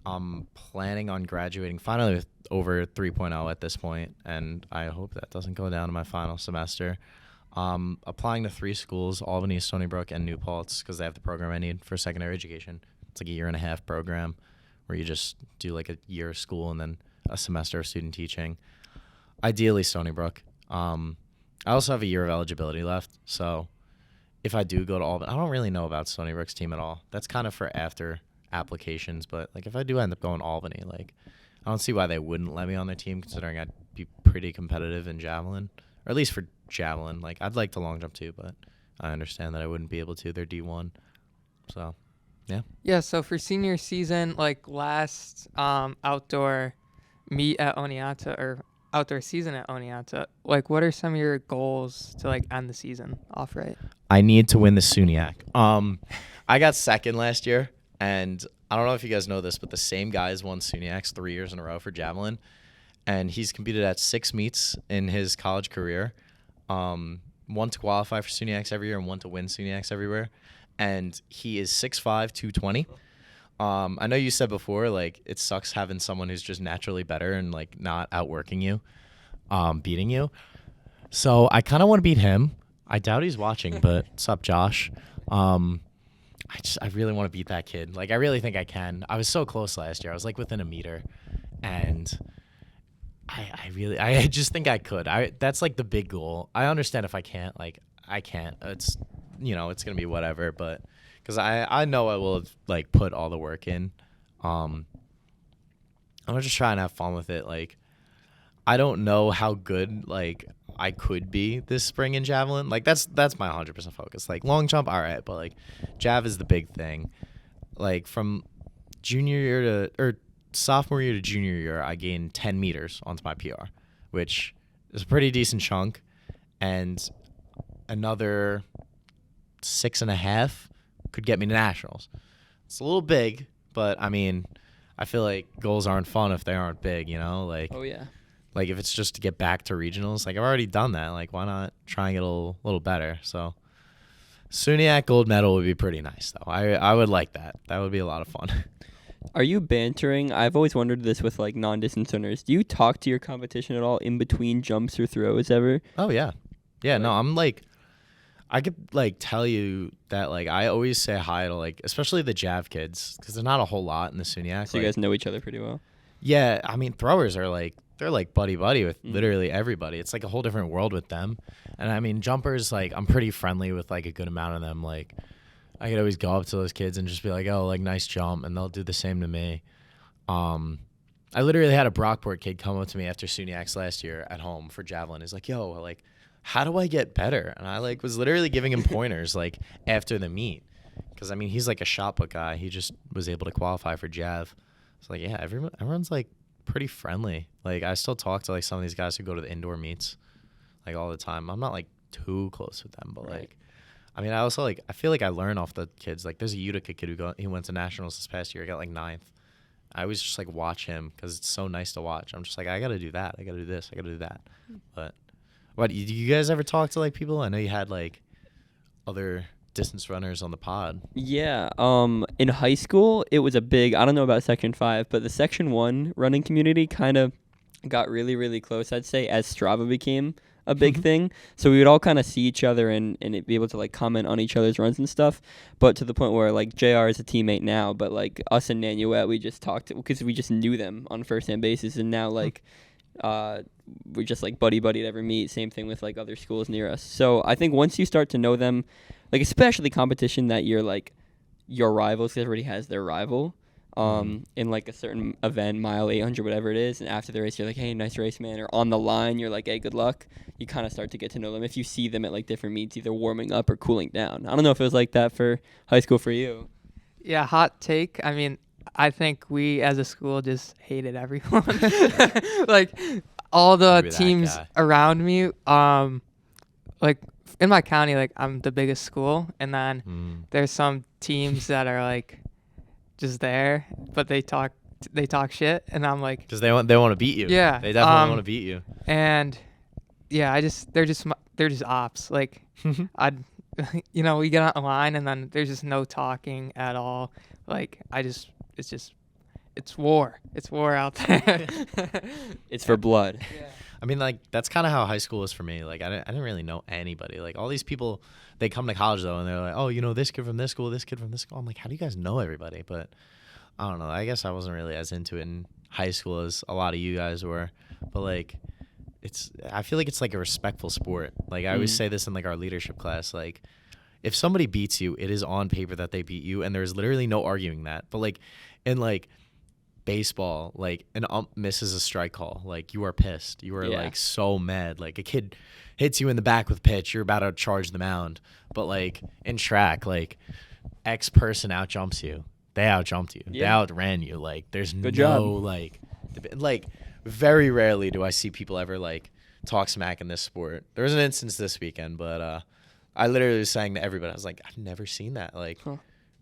I'm planning on graduating finally with over 3.0 at this point, and I hope that doesn't go down to my final semester. Applying to 3 schools, Albany, Stony Brook, and New Paltz, because they have the program I need for secondary education. It's like a 1.5 year program where you just do like a year of school and then a semester of student teaching. Ideally, Stony Brook. I also have a year of eligibility left, so if I do go to Albany, I don't really know about Stony Brook's team at all. That's kind of for after applications, but like if I do end up going to Albany, like I don't see why they wouldn't let me on their team, considering I'd be pretty competitive in javelin, or at least for javelin. Like I'd like to long jump too, but I understand that I wouldn't be able to. They're D1, so yeah. Yeah. So for senior season, like last outdoor meet at Oneonta or outdoor season at Oneonta, like what are some of your goals to like end the season off right? I need to win the SUNYAC. I got second last year. And I don't know if you guys know this, but the same guy has won SUNYACs 3 years in a row for javelin. And he's competed at 6 meets in his college career. 1 to qualify for SUNYACs every year and 1 to win SUNYACs everywhere. And he is 6'5", 220. I know you said before, like, it sucks having someone who's just naturally better and, like, not outworking you, beating you. So I kind of want to beat him. I doubt he's watching, but what's up, Josh? I really want to beat that kid. Like, I really think I can. I was so close last year. I was, like, within a meter. And I just think I could. That's, like, the big goal. I understand if I can't. Like, I can't. It's, it's going to be whatever. But because I know I will, like, put all the work in. I'm just trying to have fun with it. Like, I don't know how good, like, I could be this spring in Javelin. Like, that's my 100% focus. Like, long jump, all right. But, like, Jav is the big thing. Like, from sophomore year to junior year, I gained 10 meters onto my PR, which is a pretty decent chunk. And another 6.5 could get me to nationals. It's a little big, but, I mean, I feel like goals aren't fun if they aren't big, Like, Oh, yeah. Like, if it's just to get back to regionals, like, I've already done that. Like, why not try and get a little better? So, SUNYAC gold medal would be pretty nice, though. I would like that. That would be a lot of fun. Are you bantering? I've always wondered this with, like, non-distance runners. Do you talk to your competition at all in between jumps or throws ever? Oh, yeah. Yeah, no, I'm, like, I could, like, tell you that, like, I always say hi to, like, especially the Jav kids, because they're not a whole lot in the SUNYAC. So you guys know each other pretty well? Yeah, I mean, throwers are, like, they're like buddy with literally everybody. It's like a whole different world with them. And I mean, jumpers, like, I'm pretty friendly with, like, a good amount of them. Like, I could always go up to those kids and just be like, oh, like, nice jump, and they'll do the same to me. I literally had a Brockport kid come up to me after SUNYACs last year at home for Javelin. He's like, yo, like, how do I get better? And I, like, was literally giving him pointers, like, after the meet. Because, I mean, he's, like, a shot put guy. He just was able to qualify for Jav. It's like, yeah, everyone's, like, pretty friendly. Like, I still talk to, like, some of these guys who go to the indoor meets, like, all the time. I'm not, like, too close with them, but Right. like, I mean, I also, like, I feel like I learn off the kids. Like, there's a Utica kid he went to nationals this past year. He got, like, 9th. I always just, like, watch him because it's so nice to watch. I'm just like, I gotta do that. I gotta do this. I gotta do that. But do you guys ever talk to, like, people? I know you had, like, other distance runners on the pod. Yeah. In high school, it was a big, I don't know about Section 5, but the Section 1 running community kind of got really, really close, I'd say, as Strava became a big thing. So we would all kind of see each other and be able to, like, comment on each other's runs and stuff. But to the point where, like, JR is a teammate now, but, like, us and Nanuet, we just talked because we just knew them on first-hand basis. And now, like, we're just, like, buddy at every meet. Same thing with, like, other schools near us. So I think once you start to know them, like, especially competition that you're, like, your rivals, because everybody has their rival in, like, a certain event, mile, 800, whatever it is, and after the race, you're like, hey, nice race, man, or on the line, you're like, hey, good luck. You kind of start to get to know them if you see them at, like, different meets, either warming up or cooling down. I don't know if it was like that for high school for you. Yeah, hot take. I mean, I think we as a school just hated everyone. Like, all the teams around me, like, in my county, like, I'm the biggest school, and then there's some teams that are, like, just there, but they talk shit, and I'm like, because they want to beat you. Yeah, they definitely want to beat you. And yeah, they're just ops. Like, we get on the line, and then there's just no talking at all. Like, it's war. It's war out there. It's for blood. Yeah. I mean, like, that's kind of how high school is for me. Like, I didn't really know anybody. Like, all these people, they come to college, though, and they're like, oh, this kid from this school, this kid from this school. I'm like, how do you guys know everybody? But I don't know. I guess I wasn't really as into it in high school as a lot of you guys were. But, like, I feel like it's, like, a respectful sport. Like, I always say this in, like, our leadership class. Like, if somebody beats you, it is on paper that they beat you, and there's literally no arguing that. But, like, in, like, baseball, like, an ump misses a strike call, like, you are pissed. You are like so mad. Like, a kid hits you in the back with pitch, you're about to charge the mound. But, like, in track, like, X person out jumps you. They out jumped you. They outran you. Like, there's Good no job. like very rarely do I see people ever, like, talk smack in this sport. There was an instance this weekend, but I literally was saying to everybody, I was like, I've never seen that. Like,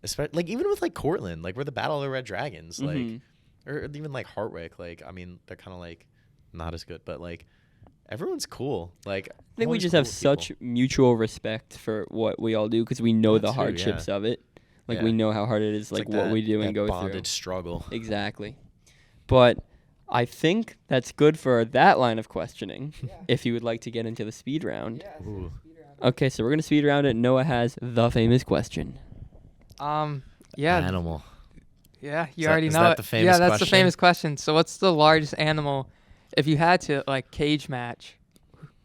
especially, like, even with, like, Cortland, like, we're the Battle of the Red Dragons, like, or even, like, Hartwick, like, I mean, they're kind of, like, not as good, but, like, everyone's cool. Like, I think we just have such mutual respect for what we all do because we know the hardships of it. Like Yeah. we know how hard it is, It's like what we do and that go bondage through. struggle. Exactly. But I think that's good for that line of questioning. If you would like to get into the speed round. Ooh. Okay, so we're gonna speed round it. Noah has the famous question. Yeah. Animal. Yeah, you that- already is know that it. the famous yeah, that's the question? famous question. So what's the largest animal, if you had to, like, cage match,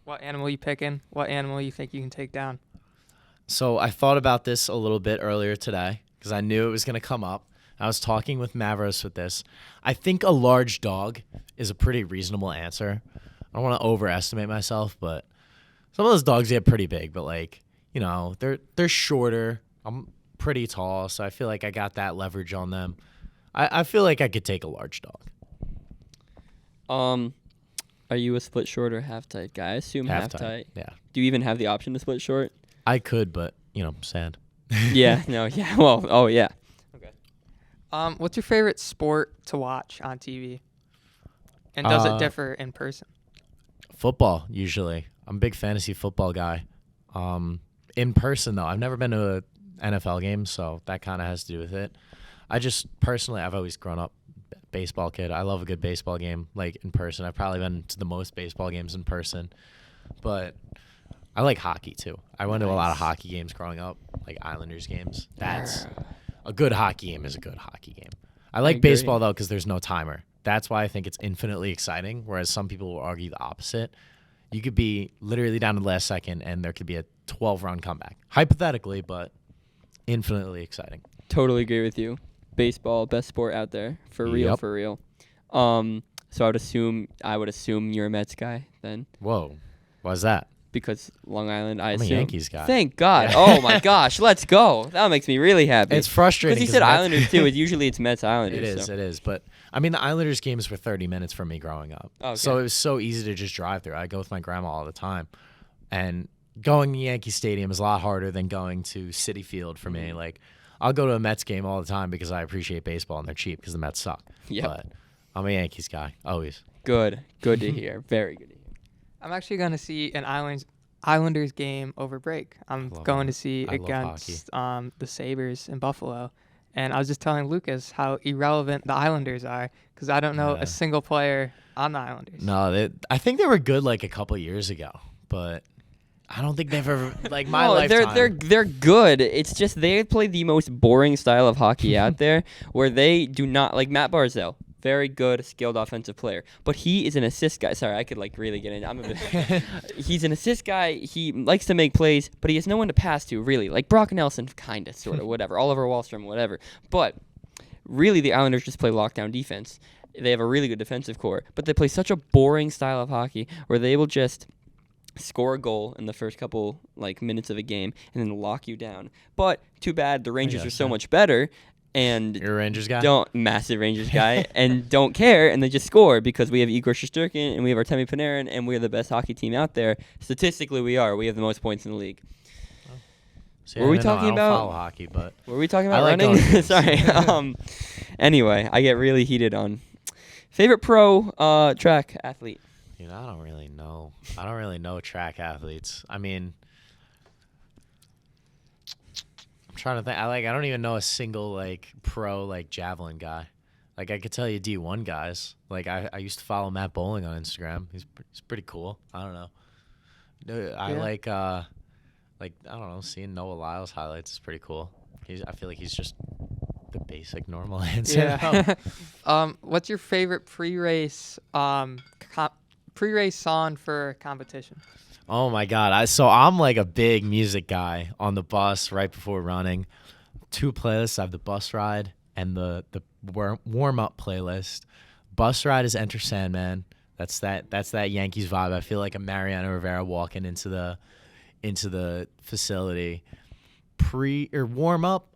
what animal you picking? What animal you think you can take down? So I thought about this a little bit earlier today because I knew it was going to come up. I was talking with Mavros with this. I think a large dog is a pretty reasonable answer. I don't want to overestimate myself, but some of those dogs get pretty big. But like, you know, they're shorter. I'm pretty tall, so I feel like I got that leverage on them. I feel like I could take a large dog. Are you a split short or half tight guy? I assume half tight. Yeah, Do you even have the option to split short? I could, but sand. Yeah. No. Yeah. Well. Oh yeah. What's your favorite sport to watch on TV? And does it differ in person? Football, usually. I'm a big fantasy football guy. In person, though, I've never been to an NFL game, so that kind of has to do with it. I've always grown up baseball kid. I love a good baseball game, like in person. I've probably been to the most baseball games in person. But I like hockey, too. I went to a lot of hockey games growing up, like Islanders games. A good hockey game is a good hockey game. I like agree. baseball, though, because there's no timer. That's why I think it's infinitely exciting, whereas some people will argue the opposite. You could be literally down to the last second, and there could be a 12-round comeback. Hypothetically, but infinitely exciting. Totally agree with you. Baseball, best sport out there. For real, Yep. for real. So I would assume you're a Mets guy then, Whoa. Why's that? because Long Island, I I'm a assume. Yankees guy. Thank God. Yeah. Oh my gosh, let's go. That makes me really happy. It's frustrating. Because he said Mets- Islanders too. Usually it's Mets Islanders. It is. But, I mean, the Islanders games were 30 minutes for me growing up. Okay. So it was so easy to just drive through. I go with my grandma all the time. And going to Yankee Stadium is a lot harder than going to Citi Field for me. Like, I'll go to a Mets game all the time because I appreciate baseball and they're cheap because the Mets suck. Yep. But I'm a Yankees guy, always. Good to hear. Very good to hear. I'm actually going to see an Islanders game over break. I'm love going it. to see I love against the Sabres in Buffalo. And I was just telling Lucas how irrelevant the Islanders are because I don't know Yeah. a single player on the Islanders. No, I think they were good like a couple years ago, but I don't think they've ever like my No, lifetime. they're good. It's just they play the most boring style of hockey out there, where they do not like Matt Barzal. Very good, skilled offensive player, but he is an assist guy. Sorry, I could like really get in. He's an assist guy. He likes to make plays, but he has no one to pass to really. Like Brock Nelson, kind of, sort of, whatever. Oliver Wahlstrom, whatever. But really, the Islanders just play lockdown defense. They have a really good defensive core, but they play such a boring style of hockey where they will just score a goal in the first couple like minutes of a game and then lock you down. But too bad the Rangers are so much better and You're a Rangers guy? massive Rangers guy and don't care, and they just score because we have Igor Shesterkin and we have Artemi Panarin and we're the best hockey team out there. Statistically, we have the most points in the league. See, Were we I don't know, talking I don't about- follow hockey, but Were we talking I about like running? going games. Sorry. Anyway, I get really heated on favorite pro track athlete. I don't really know. I don't really know track athletes. I mean, I'm trying to think. I don't even know a single like pro like javelin guy. Like I could tell you D1 guys. Like I used to follow Matt Bowling on Instagram. He's pretty cool. I don't know. I like I don't know, seeing Noah Lyles highlights is pretty cool. I feel like he's just the basic normal answer. Yeah. What's your favorite pre-race song for competition? Oh my God. So I'm like a big music guy on the bus right before running. 2 playlists. I have the bus ride and the warm up playlist. Bus ride is Enter Sandman. That's that Yankees vibe. I feel like a Mariano Rivera walking into the facility. Warm up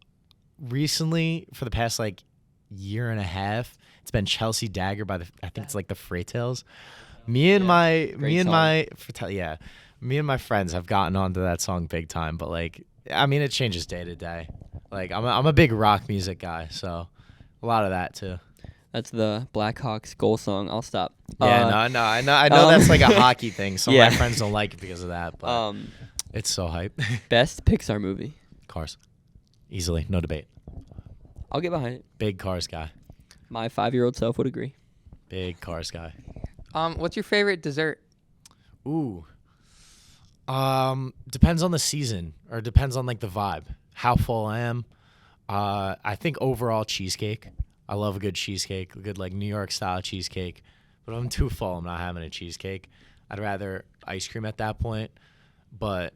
recently for the past like year and a half. It's been Chelsea Dagger by I think it's like the Freytales. Me and my friends have gotten onto that song big time, but like, I mean, it changes day to day. Like, I'm a big rock music guy, so a lot of that too. That's the Blackhawks goal song. I'll stop. I know that's like a hockey thing. Some yeah. of my friends don't like it because of that, but it's so hype. Best Pixar movie. Cars, easily, no debate. I'll get behind it. Big cars guy. My 5-year-old self would agree. Big cars guy. What's your favorite dessert? Ooh. Depends on the season, or depends on like the vibe, how full I am. I think overall cheesecake. I love a good cheesecake, a good like New York style cheesecake. But if I'm too full, I'm not having a cheesecake. I'd rather ice cream at that point. But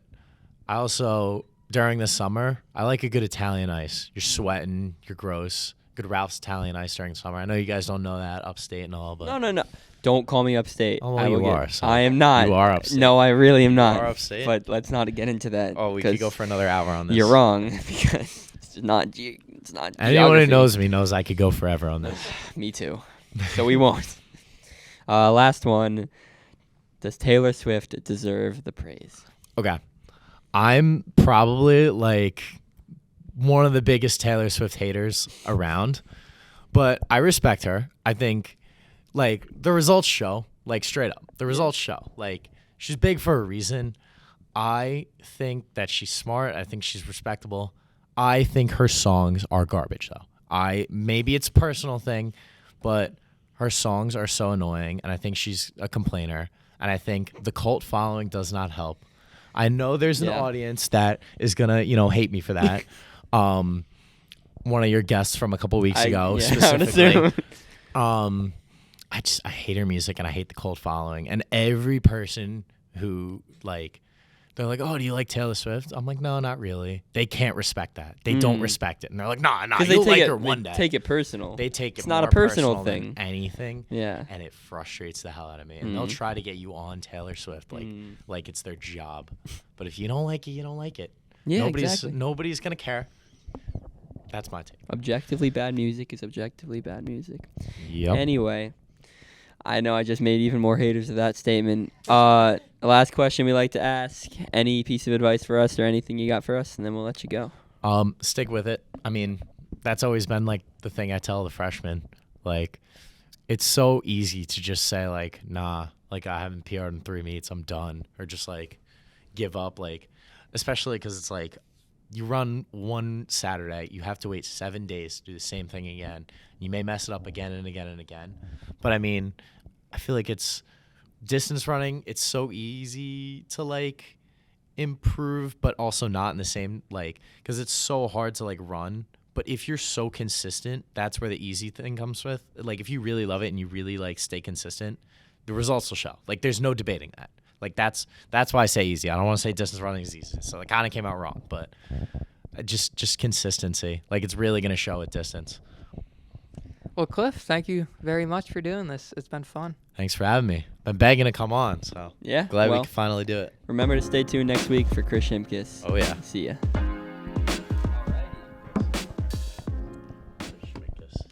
I also, during the summer, I like a good Italian ice. You're sweating, you're gross. Good Ralph's Italian ice during summer. I know you guys don't know that, upstate and all, but No. Don't call me upstate. Oh, well, you are. So I am not. You are upstate. No, I really am not. You are upstate. But let's not get into that. Oh, we could go for another hour on this. You're wrong because it's not. It's not. Anyone geography. who knows me knows I could go forever on this. Me too. So we won't. Last one. Does Taylor Swift deserve the praise? Okay. I'm probably like one of the biggest Taylor Swift haters around, but I respect her. I think like the results show, like straight up, the results show. Like she's big for a reason. I think that she's smart. I think she's respectable. I think her songs are garbage though. Maybe it's a personal thing, but her songs are so annoying, and I think she's a complainer, and I think the cult following does not help. I know there's an audience that is gonna, hate me for that. One of your guests from a couple weeks ago, specifically. I hate her music and I hate the cult following. And every person who they're like, oh, do you like Taylor Swift? I'm like, no, not really. They can't respect that. They don't respect it. And they're like, nah, you'll like her one day. They take it personal. They take it It's more not a personal than thing. anything. Yeah. And it frustrates the hell out of me. And they'll try to get you on Taylor Swift like it's their job. But if you don't like it, you don't like it. Yeah, Nobody's going to care. That's my take. Objectively bad music is objectively bad music. Yep. Anyway, I know I just made even more haters of that statement. Last question we like to ask. Any piece of advice for us or anything you got for us, and then we'll let you go. Stick with it. I mean, that's always been like the thing I tell the freshmen. Like, it's so easy to just say like, nah, like I haven't PR'd in 3 meets, I'm done, or just like give up. Like, especially because it's like you run one Saturday, you have to wait 7 days to do the same thing again. You may mess it up again and again and again. But I mean, I feel like it's distance running. It's so easy to like improve, but also not in the same because it's so hard to like run. But if you're so consistent, that's where the easy thing comes with. Like if you really love it and you really like stay consistent, the results will show. Like there's no debating that. Like that's why I say easy. I don't want to say distance running is easy. So it kind of came out wrong, but just consistency. Like it's really going to show at distance. Well, Cliff, thank you very much for doing this. It's been fun. Thanks for having me. Been begging to come on, so yeah, glad we could finally do it. Remember to stay tuned next week for Chris Shimkus. Oh yeah. See ya.